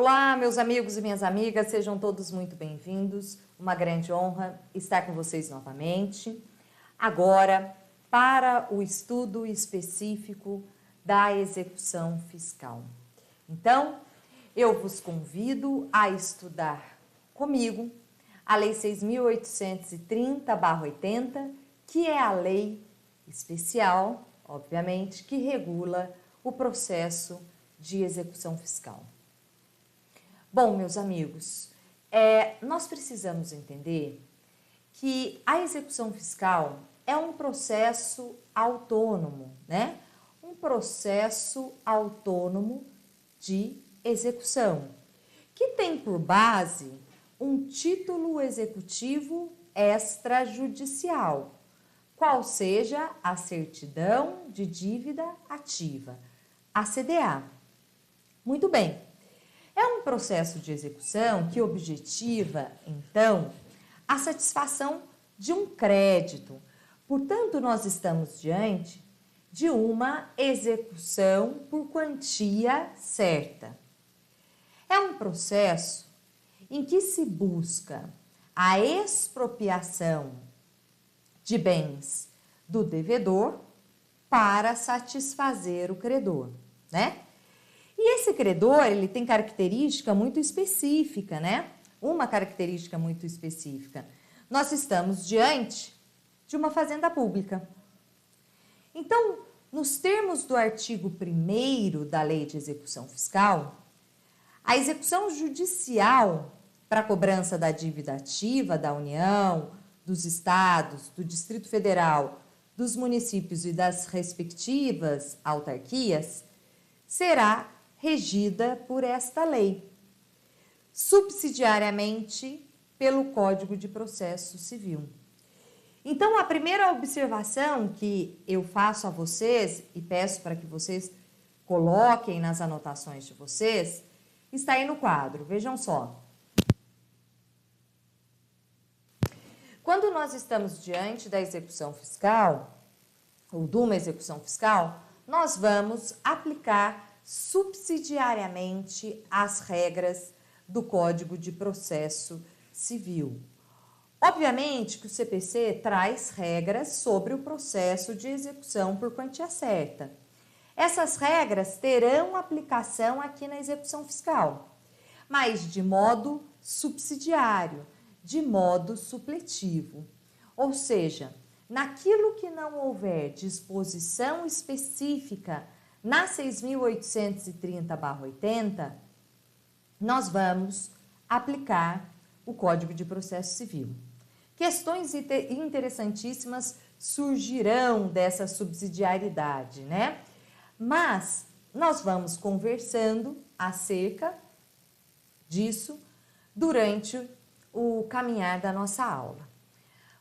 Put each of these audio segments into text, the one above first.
Olá, meus amigos e minhas amigas, sejam todos muito bem-vindos. Uma grande honra estar com vocês novamente. Agora, para o estudo específico da execução fiscal. Então, eu vos convido a estudar comigo a Lei 6.830/80, que é a lei especial, obviamente, que regula o processo de execução fiscal. Bom, meus amigos, nós precisamos entender que a execução fiscal é um processo autônomo, né? Um processo autônomo de execução, que tem por base um título executivo extrajudicial, qual seja a certidão de dívida ativa, a CDA. Muito bem. É um processo de execução que objetiva, então, a satisfação de um crédito. Portanto, nós estamos diante de uma execução por quantia certa. É um processo em que se busca a expropriação de bens do devedor para satisfazer o credor, né? E esse credor, ele tem característica muito específica, né? Uma característica muito específica. Nós estamos diante de uma fazenda pública. Então, nos termos do artigo 1º da Lei de Execução Fiscal, a execução judicial para a cobrança da dívida ativa da União, dos estados, do Distrito Federal, dos municípios e das respectivas autarquias será regida por esta lei, subsidiariamente pelo Código de Processo Civil. Então, a primeira observação que eu faço a vocês e peço para que vocês coloquem nas anotações de vocês, está aí no quadro, vejam só. Quando nós estamos diante da execução fiscal, ou de uma execução fiscal, nós vamos aplicar subsidiariamente as regras do Código de Processo Civil. Obviamente que o CPC traz regras sobre o processo de execução por quantia certa. Essas regras terão aplicação aqui na execução fiscal, mas de modo subsidiário, de modo supletivo. Ou seja, naquilo que não houver disposição específica na 6.830/80, nós vamos aplicar o Código de Processo Civil. Questões interessantíssimas surgirão dessa subsidiariedade, né? Mas nós vamos conversando acerca disso durante o caminhar da nossa aula.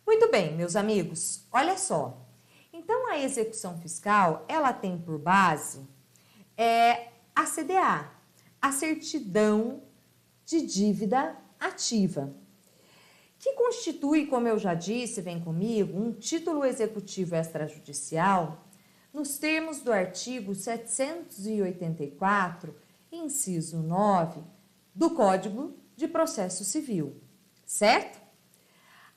Muito bem, meus amigos, olha só. Então, a execução fiscal, ela tem por base a CDA, a certidão de dívida ativa, que constitui, como eu já disse, vem comigo, um título executivo extrajudicial nos termos do artigo 784, inciso 9, do Código de Processo Civil, certo?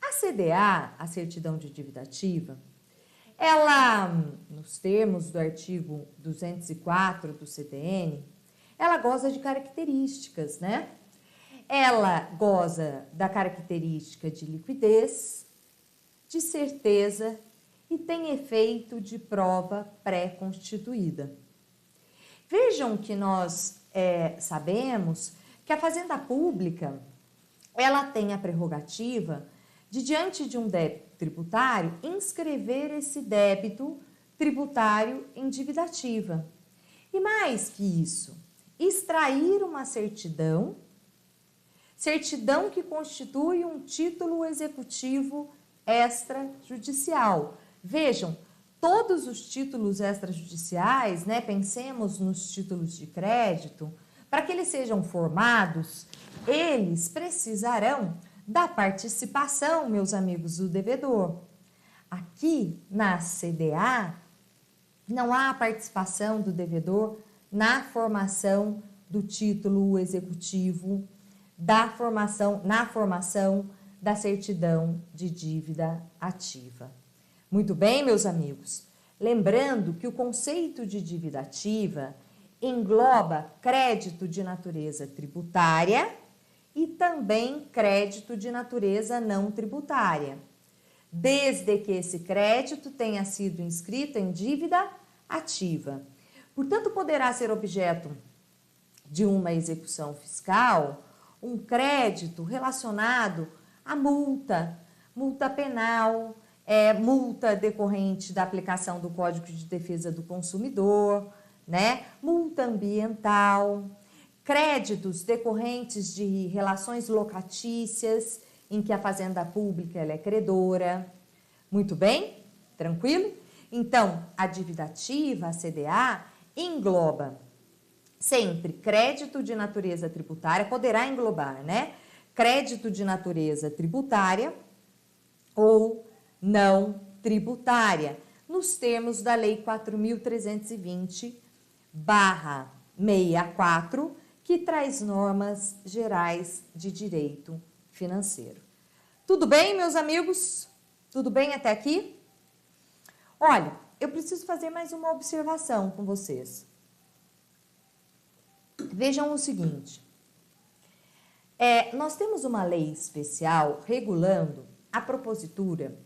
A CDA, a certidão de dívida ativa, ela, nos termos do artigo 204 do CDN, ela goza de características, né? Ela goza da característica de liquidez, de certeza e tem efeito de prova pré-constituída. Vejam que nós sabemos que a Fazenda Pública, ela tem a prerrogativa de, diante de um débito tributário, inscrever esse débito tributário em dívida ativa. E mais que isso, extrair uma certidão que constitui um título executivo extrajudicial. Vejam, todos os títulos extrajudiciais, né, pensemos nos títulos de crédito, para que eles sejam formados, eles precisarão da participação, meus amigos, do devedor. Aqui na CDA, não há a participação do devedor na formação do título executivo na formação da certidão de dívida ativa. Muito bem, meus amigos. Lembrando que o conceito de dívida ativa engloba crédito de natureza tributária e também crédito de natureza não tributária, desde que esse crédito tenha sido inscrito em dívida ativa. Portanto, poderá ser objeto de uma execução fiscal um crédito relacionado à multa penal, multa decorrente da aplicação do Código de Defesa do Consumidor, né? Multa ambiental, créditos decorrentes de relações locatícias em que a fazenda pública ela é credora. Muito bem? Tranquilo? Então, a dívida ativa, a CDA, engloba sempre crédito de natureza tributária, poderá englobar, né? Crédito de natureza tributária ou não tributária, nos termos da Lei 4.320/64, que traz normas gerais de direito financeiro. Tudo bem, meus amigos? Tudo bem até aqui? Olha, eu preciso fazer mais uma observação com vocês. Vejam o seguinte, nós temos uma lei especial regulando a propositura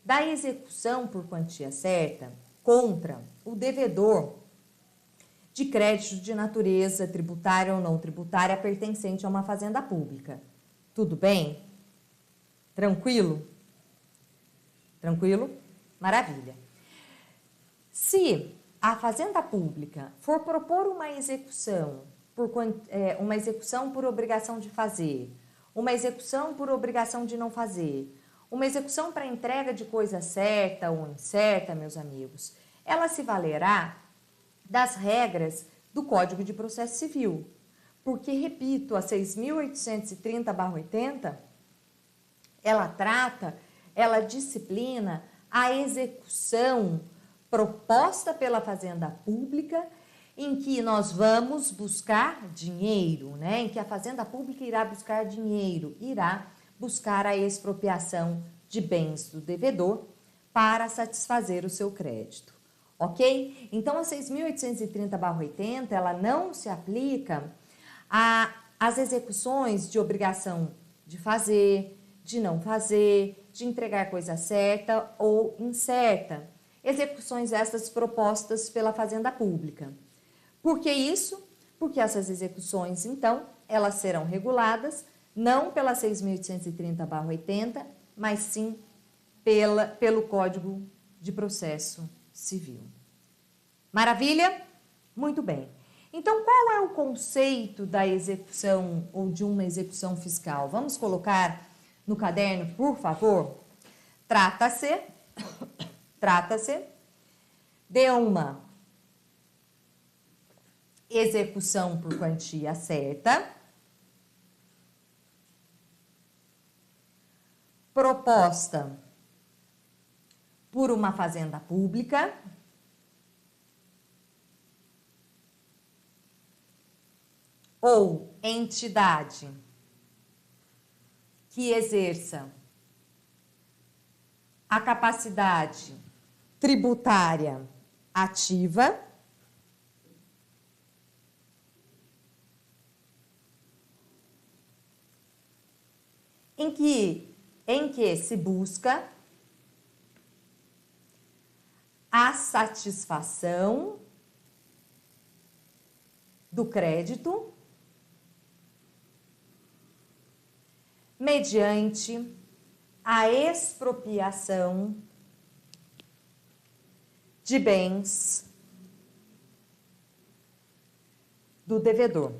da execução por quantia certa contra o devedor de crédito de natureza tributária ou não tributária pertencente a uma fazenda pública. Tudo bem? Tranquilo? Tranquilo? Maravilha. Se a fazenda pública for propor uma execução por obrigação de fazer, uma execução por obrigação de não fazer, uma execução para entrega de coisa certa ou incerta, meus amigos, ela se valerá das regras do Código de Processo Civil. Porque, repito, a 6.830/80, ela disciplina a execução proposta pela fazenda pública em que nós vamos buscar dinheiro, né? Em que a fazenda pública irá buscar dinheiro, irá buscar a expropriação de bens do devedor para satisfazer o seu crédito, ok? Então, a 6.830/80, ela não se aplica às execuções de obrigação de fazer, de não fazer, de entregar coisa certa ou incerta. Execuções essas propostas pela fazenda pública. Por que isso? Porque essas execuções, então, elas serão reguladas não pela 6.830/80, mas sim pelo Código de Processo Civil. Maravilha? Muito bem. Então, qual é o conceito da execução ou de uma execução fiscal? Vamos colocar no caderno, por favor? Trata-se de uma execução por quantia certa, proposta por uma fazenda pública, ou entidade que exerça a capacidade tributária ativa, em que se busca a satisfação do crédito mediante a expropriação de bens do devedor.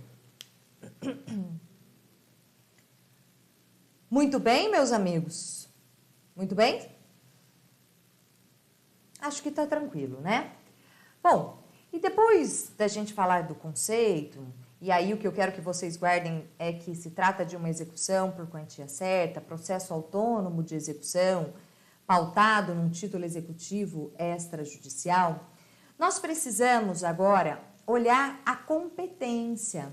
Muito bem, meus amigos? Muito bem? Acho que está tranquilo, né? Bom, e depois da gente falar do conceito, e aí o que eu quero que vocês guardem é que se trata de uma execução por quantia certa, processo autônomo de execução, pautado num título executivo extrajudicial, nós precisamos agora olhar a competência,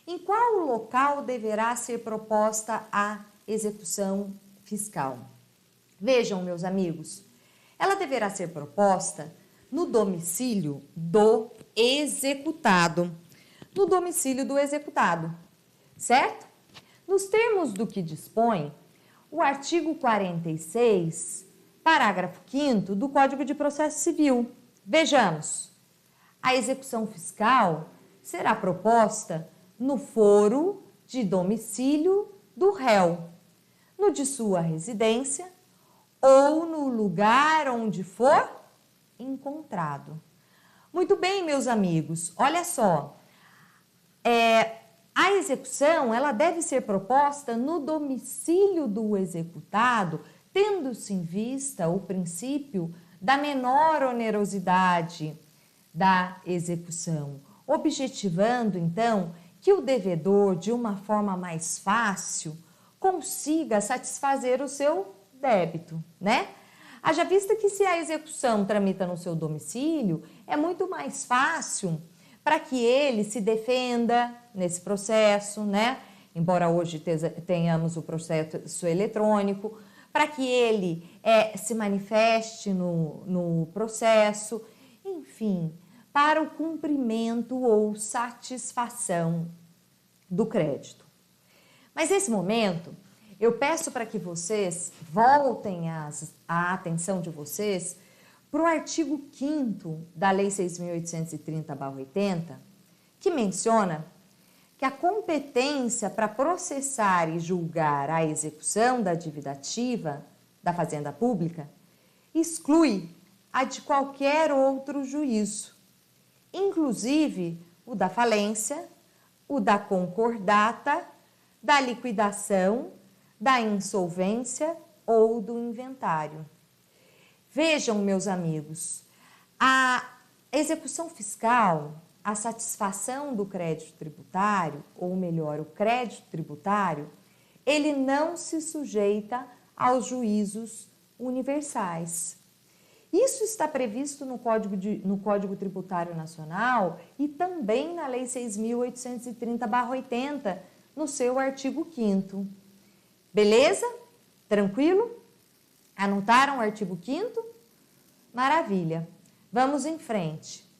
Em qual local deverá ser proposta a execução fiscal? Vejam, meus amigos, ela deverá ser proposta no domicílio do executado. No domicílio do executado, certo? Nos termos do que dispõe o artigo 46, parágrafo 5º do Código de Processo Civil. Vejamos, a execução fiscal será proposta no foro de domicílio do réu, no de sua residência ou no lugar onde for encontrado. Muito bem, meus amigos, olha só, a execução ela deve ser proposta no domicílio do executado, tendo-se em vista o princípio da menor onerosidade da execução, objetivando, então, que o devedor, de uma forma mais fácil, consiga satisfazer o seu débito, né? Haja vista que se a execução tramita no seu domicílio, é muito mais fácil para que ele se defenda nesse processo, né? Embora hoje tenhamos o processo eletrônico, para que ele se manifeste no processo, enfim, para o cumprimento ou satisfação do crédito. Mas nesse momento, eu peço para que vocês voltem a atenção de vocês para o artigo 5º da Lei 6.830/80, que menciona que a competência para processar e julgar a execução da dívida ativa da Fazenda Pública exclui a de qualquer outro juízo, inclusive o da falência, o da concordata, da liquidação, da insolvência ou do inventário. Vejam, meus amigos, a execução fiscal, a satisfação do crédito tributário, ou melhor, o crédito tributário, ele não se sujeita aos juízos universais. Isso está previsto no Código Tributário Nacional e também na Lei 6.830/80, no seu artigo 5º. Beleza? Tranquilo? Anotaram o artigo 5º? Maravilha. Vamos em frente.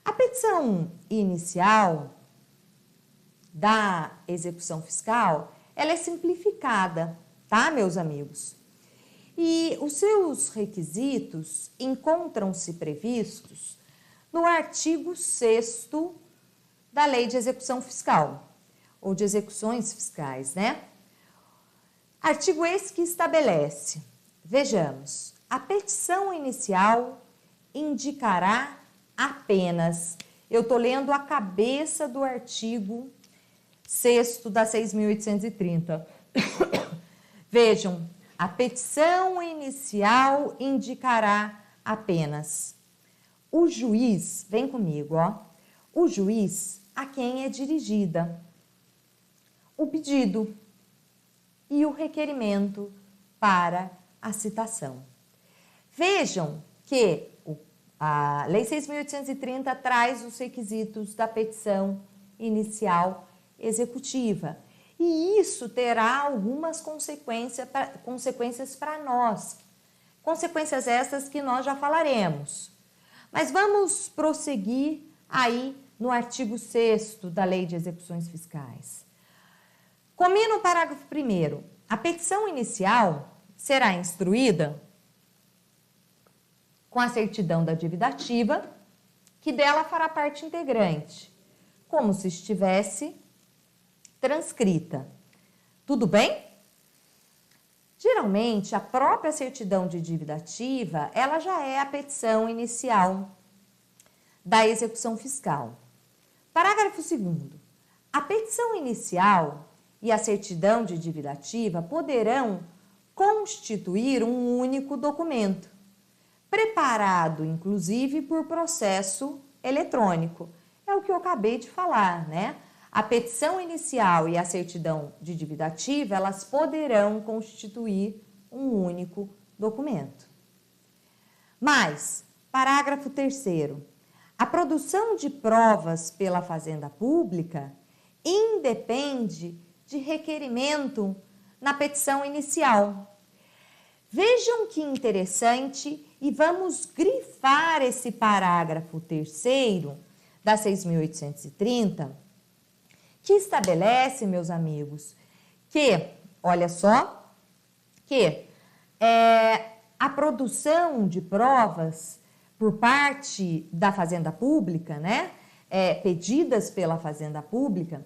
A petição inicial da execução fiscal, ela é simplificada, tá, meus amigos? E os seus requisitos encontram-se previstos no artigo 6º da Lei de Execução Fiscal, ou de execuções fiscais, né? Artigo esse que estabelece, vejamos, a petição inicial indicará apenas, eu estou lendo a cabeça do artigo 6º da 6.830. Vejam, a petição inicial indicará apenas o juiz, vem comigo, ó, o juiz a quem é dirigida o pedido e o requerimento para a citação. Vejam que a Lei 6.830 traz os requisitos da petição inicial executiva. E isso terá algumas consequências para nós. Consequências essas que nós já falaremos. Mas vamos prosseguir aí no artigo 6º da Lei de Execuções Fiscais. Combina o parágrafo 1º. A petição inicial será instruída com a certidão da dívida ativa, que dela fará parte integrante, como se estivesse transcrita. Tudo bem? Geralmente, a própria certidão de dívida ativa, ela já é a petição inicial da execução fiscal. Parágrafo 2º. A petição inicial e a certidão de dívida ativa poderão constituir um único documento, preparado, inclusive, por processo eletrônico. É o que eu acabei de falar, né? A petição inicial e a certidão de dívida ativa, elas poderão constituir um único documento. Mas, parágrafo 3º, a produção de provas pela Fazenda Pública independe de requerimento na petição inicial. Vejam que interessante e vamos grifar esse parágrafo 3º da 6.830, que estabelece, meus amigos, que, olha só, que a produção de provas por parte da Fazenda Pública, né, pedidas pela Fazenda Pública,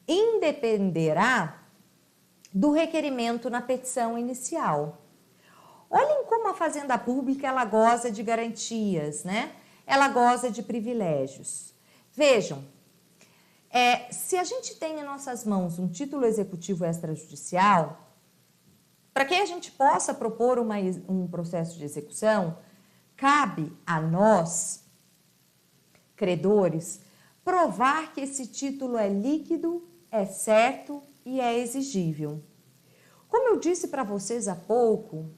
independerá do requerimento na petição inicial. Olhem como a Fazenda Pública ela goza de garantias, né? Ela goza de privilégios. Vejam, se a gente tem em nossas mãos um título executivo extrajudicial, para que a gente possa propor um processo de execução, cabe a nós, credores, provar que esse título é líquido, é certo e é exigível. Como eu disse para vocês há pouco,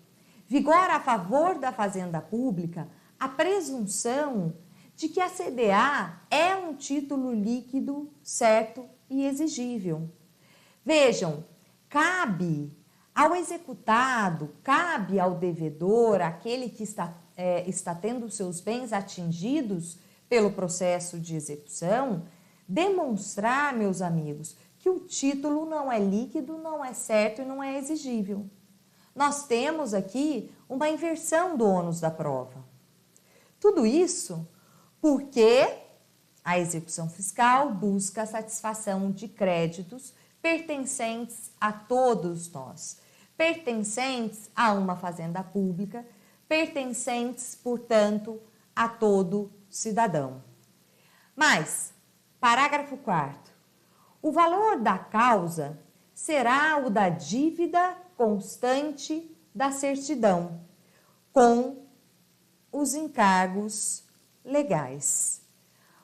vigora a favor da Fazenda Pública a presunção de que a CDA é um título líquido, certo e exigível. Vejam, cabe ao executado, cabe ao devedor, aquele que está tendo seus bens atingidos pelo processo de execução, demonstrar, meus amigos, que o título não é líquido, não é certo e não é exigível. Nós temos aqui uma inversão do ônus da prova. Tudo isso porque a execução fiscal busca a satisfação de créditos pertencentes a todos nós, pertencentes a uma fazenda pública, pertencentes, portanto, a todo cidadão. Mas, parágrafo 4º, o valor da causa será o da dívida constante da certidão, com os encargos legais.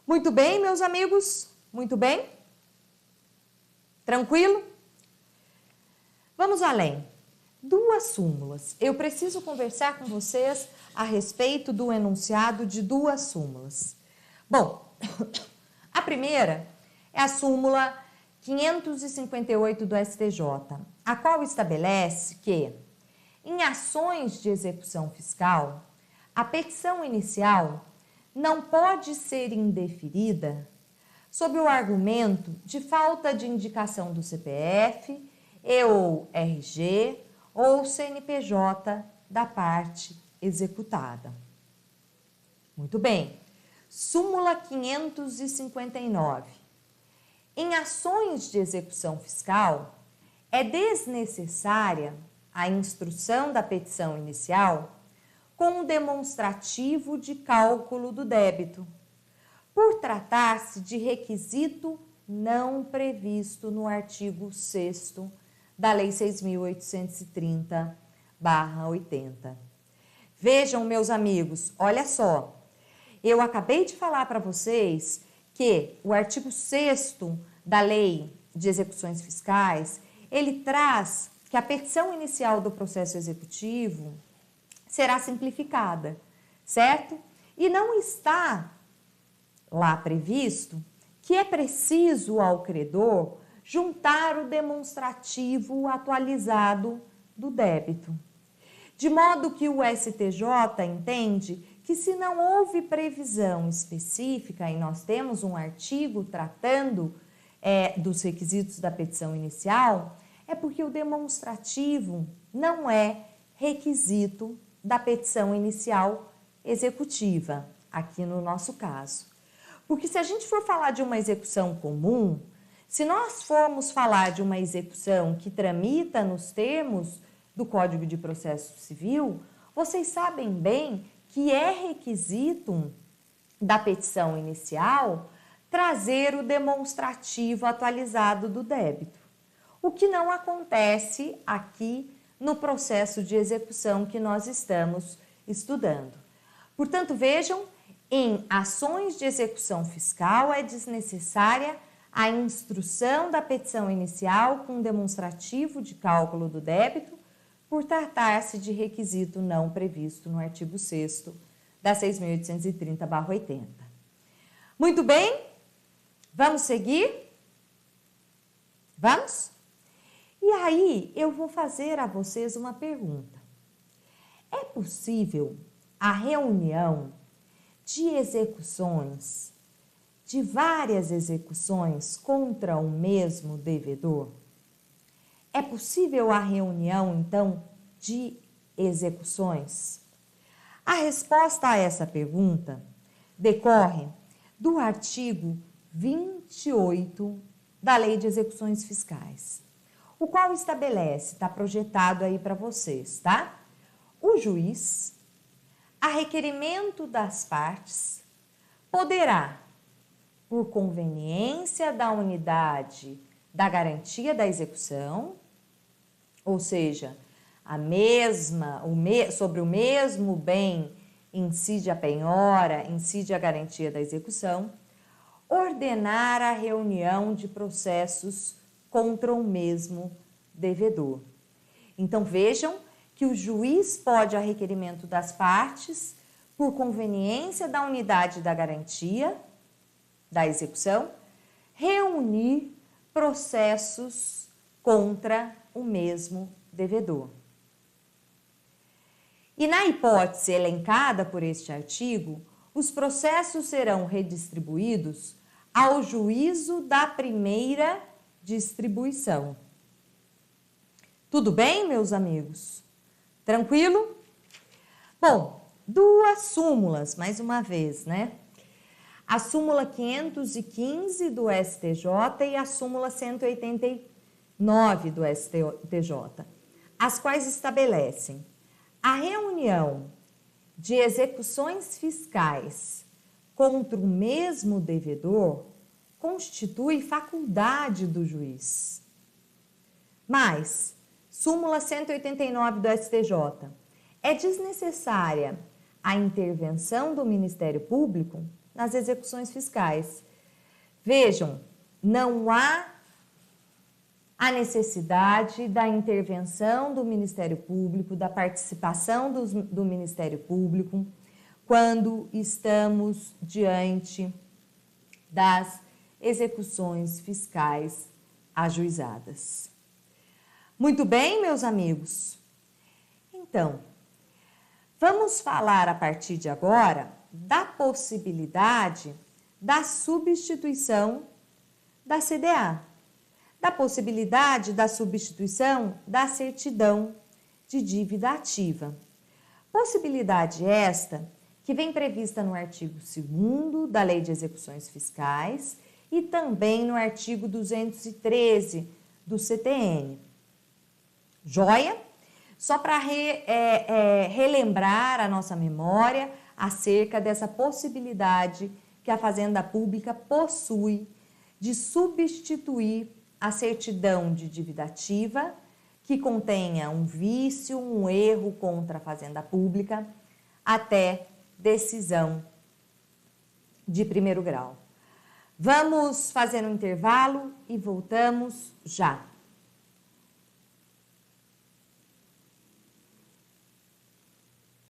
Muito bem, meus amigos? Muito bem? Tranquilo? Vamos além. 2 súmulas. Eu preciso conversar com vocês a respeito do enunciado de 2 súmulas. Bom, a primeira é a súmula 558 do STJ, a qual estabelece que, em ações de execução fiscal, a petição inicial não pode ser indeferida sob o argumento de falta de indicação do CPF ou RG ou CNPJ da parte executada. Muito bem. Súmula 559. Em ações de execução fiscal, é desnecessária a instrução da petição inicial com o demonstrativo de cálculo do débito, por tratar-se de requisito não previsto no artigo 6º da Lei 6.830/80. Vejam, meus amigos, olha só, eu acabei de falar para vocês que o artigo 6º da Lei de Execuções Fiscais, ele traz que a petição inicial do processo executivo será simplificada, certo? E não está lá previsto que é preciso ao credor juntar o demonstrativo atualizado do débito. De modo que o STJ entende que se não houve previsão específica, e nós temos um artigo tratando dos requisitos da petição inicial, é porque o demonstrativo não é requisito da petição inicial executiva, aqui no nosso caso. Porque se a gente for falar de uma execução comum, se nós formos falar de uma execução que tramita nos termos do Código de Processo Civil, vocês sabem bem que é requisito da petição inicial trazer o demonstrativo atualizado do débito, o que não acontece aqui no processo de execução que nós estamos estudando. Portanto, vejam, em ações de execução fiscal é desnecessária a instrução da petição inicial com demonstrativo de cálculo do débito, por tratar-se de requisito não previsto no artigo 6º da 6.830/80. Muito bem, vamos seguir? Vamos? E aí eu vou fazer a vocês uma pergunta. É possível a reunião de execuções, de várias execuções contra o mesmo devedor? É possível a reunião, então, de execuções? A resposta a essa pergunta decorre do artigo 28 da Lei de Execuções Fiscais, o qual estabelece, está projetado aí para vocês, tá? O juiz, a requerimento das partes, poderá, por conveniência da unidade da garantia da execução, ou seja, sobre o mesmo bem incide a penhora, incide a garantia da execução, ordenar a reunião de processos contra o mesmo devedor. Então, vejam que o juiz pode, a requerimento das partes, por conveniência da unidade da garantia da execução, reunir processos contra o mesmo devedor. E na hipótese elencada por este artigo, os processos serão redistribuídos ao juízo da primeira distribuição. Tudo bem, meus amigos? Tranquilo? Bom, duas súmulas, mais uma vez, né? A súmula 515 do STJ e a súmula 189 do STJ, as quais estabelecem a reunião de execuções fiscais contra o mesmo devedor constitui faculdade do juiz. Mas, súmula 189 do STJ, é desnecessária a intervenção do Ministério Público nas execuções fiscais. Vejam, não há a necessidade da intervenção do Ministério Público, da participação do Ministério Público, quando estamos diante das execuções fiscais ajuizadas. Muito bem, meus amigos? Então, vamos falar a partir de agora da possibilidade da substituição da CDA, da possibilidade da substituição da certidão de dívida ativa. Possibilidade esta que vem prevista no artigo 2º da Lei de Execuções Fiscais e também no artigo 213 do CTN. Joia? Só para relembrar a nossa memória acerca dessa possibilidade que a Fazenda Pública possui de substituir a certidão de dívida ativa que contenha um vício, um erro contra a Fazenda Pública, até decisão de primeiro grau. Vamos fazer um intervalo e voltamos já.